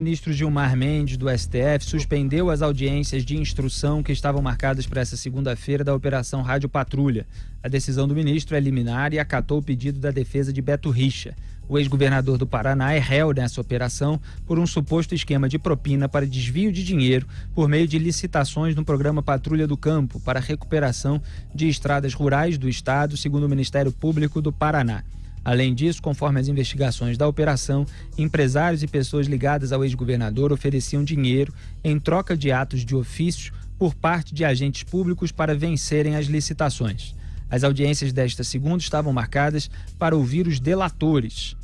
O ministro Gilmar Mendes, do STF, suspendeu as audiências de instrução que estavam marcadas para essa segunda-feira da Operação Rádio Patrulha. A decisão do ministro é liminar e acatou o pedido da defesa de Beto Richa. O ex-governador do Paraná é réu nessa operação por um suposto esquema de propina para desvio de dinheiro por meio de licitações no programa Patrulha do Campo para a recuperação de estradas rurais do estado, segundo o Ministério Público do Paraná. Além disso, conforme as investigações da operação, empresários e pessoas ligadas ao ex-governador ofereciam dinheiro em troca de atos de ofício por parte de agentes públicos para vencerem as licitações. As audiências desta segunda estavam marcadas para ouvir os delatores.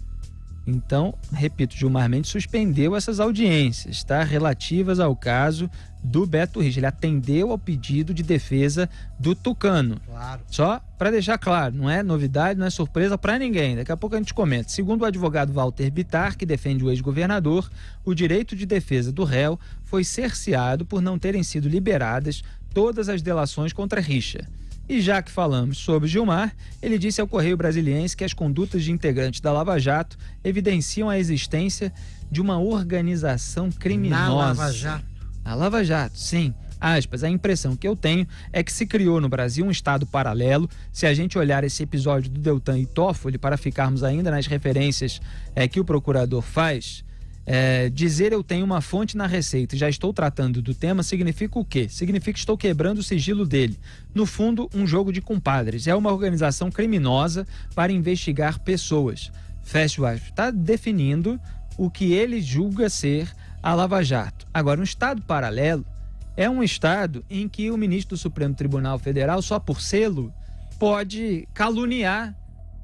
Então, repito, Gilmar Mendes suspendeu essas audiências, relativas ao caso do Beto Richa. Ele atendeu ao pedido de defesa do Tucano. Claro. Só para deixar claro, não é novidade, não é surpresa para ninguém. Daqui a pouco a gente comenta. Segundo o advogado Walter Bittar, que defende o ex-governador, o direito de defesa do réu foi cerceado por não terem sido liberadas todas as delações contra Richa. E já que falamos sobre Gilmar, ele disse ao Correio Brasiliense que as condutas de integrantes da Lava Jato evidenciam a existência de uma organização criminosa. Na Lava Jato? Na Lava Jato, sim. Aspas, a impressão que eu tenho é que se criou no Brasil um estado paralelo. Se a gente olhar esse episódio do Deltan e Toffoli, para ficarmos ainda nas referências que o procurador faz... dizer eu tenho uma fonte na Receita e já estou tratando do tema significa o quê? Significa que estou quebrando o sigilo dele. No fundo, um jogo de compadres. É uma organização criminosa para investigar pessoas. Fecha o aspas. Está definindo o que ele julga ser a Lava Jato. Agora, um estado paralelo é um estado em que o ministro do Supremo Tribunal Federal, só por selo, pode caluniar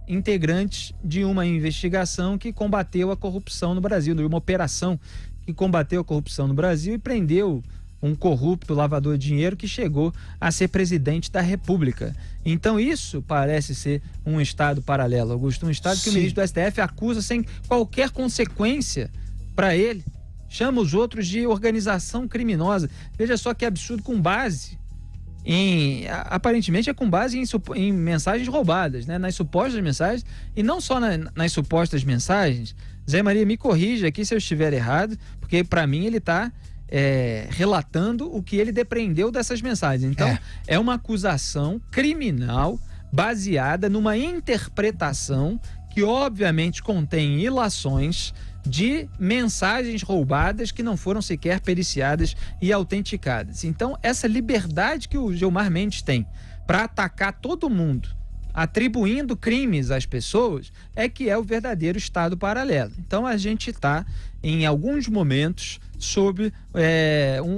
integrantes de uma investigação que combateu a corrupção no Brasil, de uma operação que combateu a corrupção no Brasil e prendeu um corrupto lavador de dinheiro que chegou a ser presidente da República. Então isso parece ser um estado paralelo, Augusto, um estado que o ministro do STF acusa sem qualquer consequência para ele, chama os outros de organização criminosa. Veja só que absurdo, com base aparentemente é com base em mensagens roubadas, né? Nas supostas mensagens, e não só nas supostas mensagens. Zé Maria, me corrija aqui se eu estiver errado, porque para mim ele está relatando o que ele depreendeu dessas mensagens. Então é uma acusação criminal baseada numa interpretação que obviamente contém ilações de mensagens roubadas que não foram sequer periciadas e autenticadas. Então, essa liberdade que o Gilmar Mendes tem para atacar todo mundo, atribuindo crimes às pessoas, é que é o verdadeiro estado paralelo. Então, a gente está, em alguns momentos, sob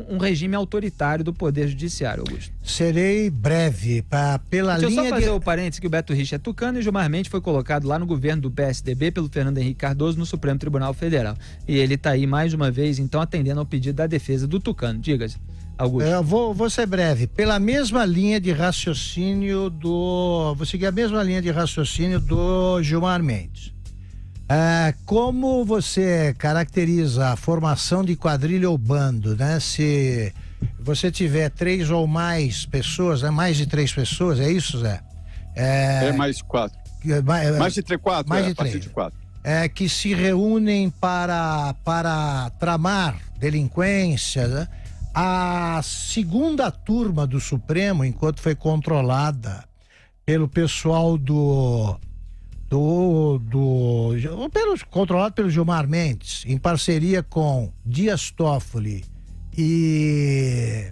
um regime autoritário do Poder Judiciário, Augusto. Serei breve. Deixa eu só fazer o parênteses que o Beto Richa é tucano e Gilmar Mendes foi colocado lá no governo do PSDB pelo Fernando Henrique Cardoso no Supremo Tribunal Federal. E ele está aí mais uma vez, então, atendendo ao pedido da defesa do tucano. Diga-se, Augusto. Eu vou ser breve. Pela mesma linha de raciocínio vou seguir a mesma linha de raciocínio do Gilmar Mendes. Como você caracteriza a formação de quadrilha ou bando, né? Se você tiver 3 ou mais pessoas, mais de 3 pessoas, é isso, Zé? Mais de 4. Mais de 4, mais de a partir de 4. Que se reúnem para tramar delinquência, né? A segunda turma do Supremo, enquanto foi controlada pelo pessoal controlado pelo Gilmar Mendes, em parceria com Dias Toffoli e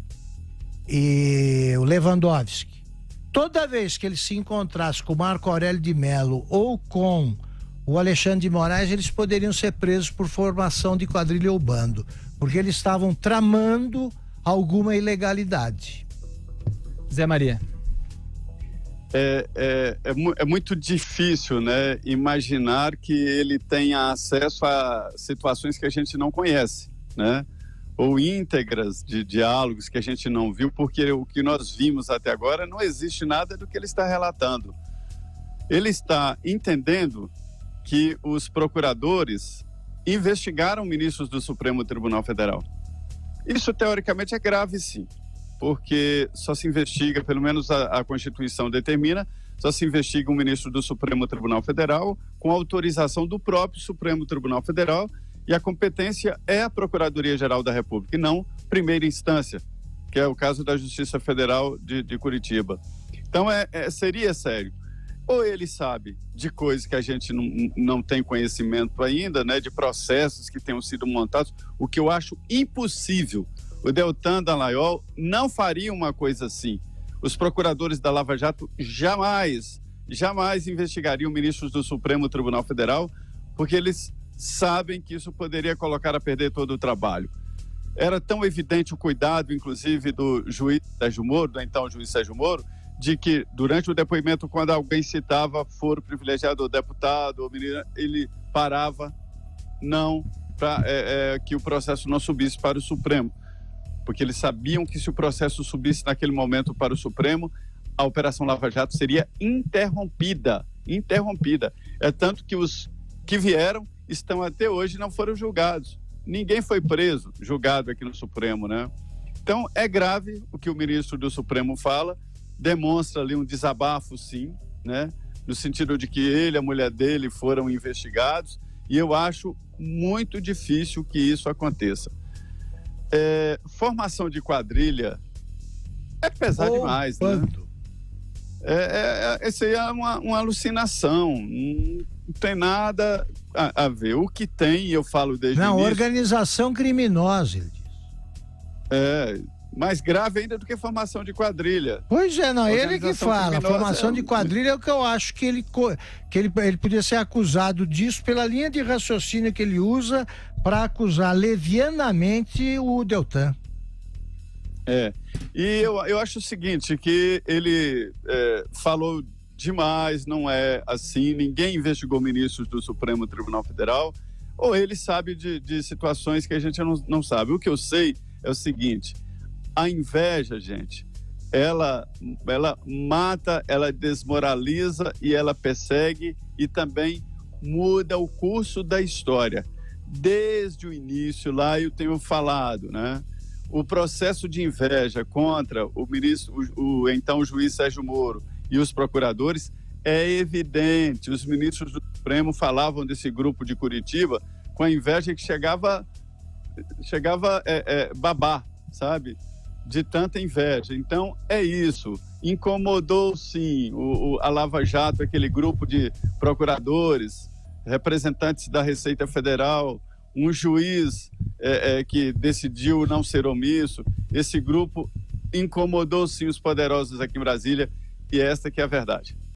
o Lewandowski, toda vez que ele se encontrasse com o Marco Aurélio de Mello ou com o Alexandre de Moraes, eles poderiam ser presos por formação de quadrilha ou bando, porque eles estavam tramando alguma ilegalidade. Zé Maria. É muito difícil, né, imaginar que ele tenha acesso a situações que a gente não conhece, né, ou íntegras de diálogos que a gente não viu, porque o que nós vimos até agora não existe nada do que ele está relatando. Ele está entendendo que os procuradores investigaram ministros do Supremo Tribunal Federal. Isso, teoricamente, é grave, sim, porque só se investiga, pelo menos a Constituição determina, só se investiga um ministro do Supremo Tribunal Federal com autorização do próprio Supremo Tribunal Federal E a competência é a Procuradoria-Geral da República, e não primeira instância, que é o caso da Justiça Federal de Curitiba. Então, seria sério. Ou ele sabe de coisas que a gente não tem conhecimento ainda, né, de processos que tenham sido montados, o que eu acho impossível. O Deltan Dallagnol não faria uma coisa assim. Os procuradores da Lava Jato jamais investigariam ministros do Supremo Tribunal Federal, porque eles sabem que isso poderia colocar a perder todo o trabalho. Era tão evidente o cuidado, inclusive, do juiz Sérgio Moro, do então juiz Sérgio Moro, de que durante o depoimento, quando alguém citava foro privilegiado ou deputado, ou menina, ele parava para que o processo não subisse para o Supremo, porque eles sabiam que se o processo subisse naquele momento para o Supremo, a Operação Lava Jato seria interrompida. É tanto que os que vieram estão até hoje e não foram julgados. Ninguém foi preso, julgado aqui no Supremo, né? Então, é grave o que o ministro do Supremo fala, demonstra ali um desabafo, sim, né? No sentido de que ele e a mulher dele foram investigados, e eu acho muito difícil que isso aconteça. Formação de quadrilha é pesar demais, né? Isso aí é uma alucinação, não tem nada a ver. O que tem, eu falo desde o início... organização criminosa, ele diz. Mais grave ainda do que formação de quadrilha. Pois é, não, ele que fala. Formação de quadrilha é o que eu acho que ele podia ser acusado disso pela linha de raciocínio que ele usa para acusar levianamente o Deltan. E eu acho o seguinte, que ele falou demais, não é assim, ninguém investigou ministros do Supremo Tribunal Federal, ou ele sabe de situações que a gente não sabe. O que eu sei é o seguinte: a inveja, gente, ela mata, ela desmoraliza e ela persegue e também muda o curso da história. Desde o início lá eu tenho falado, né? O processo de inveja contra o ministro, então juiz Sérgio Moro e os procuradores é evidente. Os ministros do Supremo falavam desse grupo de Curitiba com a inveja que chegava babar, sabe? De tanta inveja. Então, é isso. Incomodou, sim, a Lava Jato, aquele grupo de procuradores, representantes da Receita Federal, um juiz que decidiu não ser omisso. Esse grupo incomodou, sim, os poderosos aqui em Brasília, e esta que é a verdade.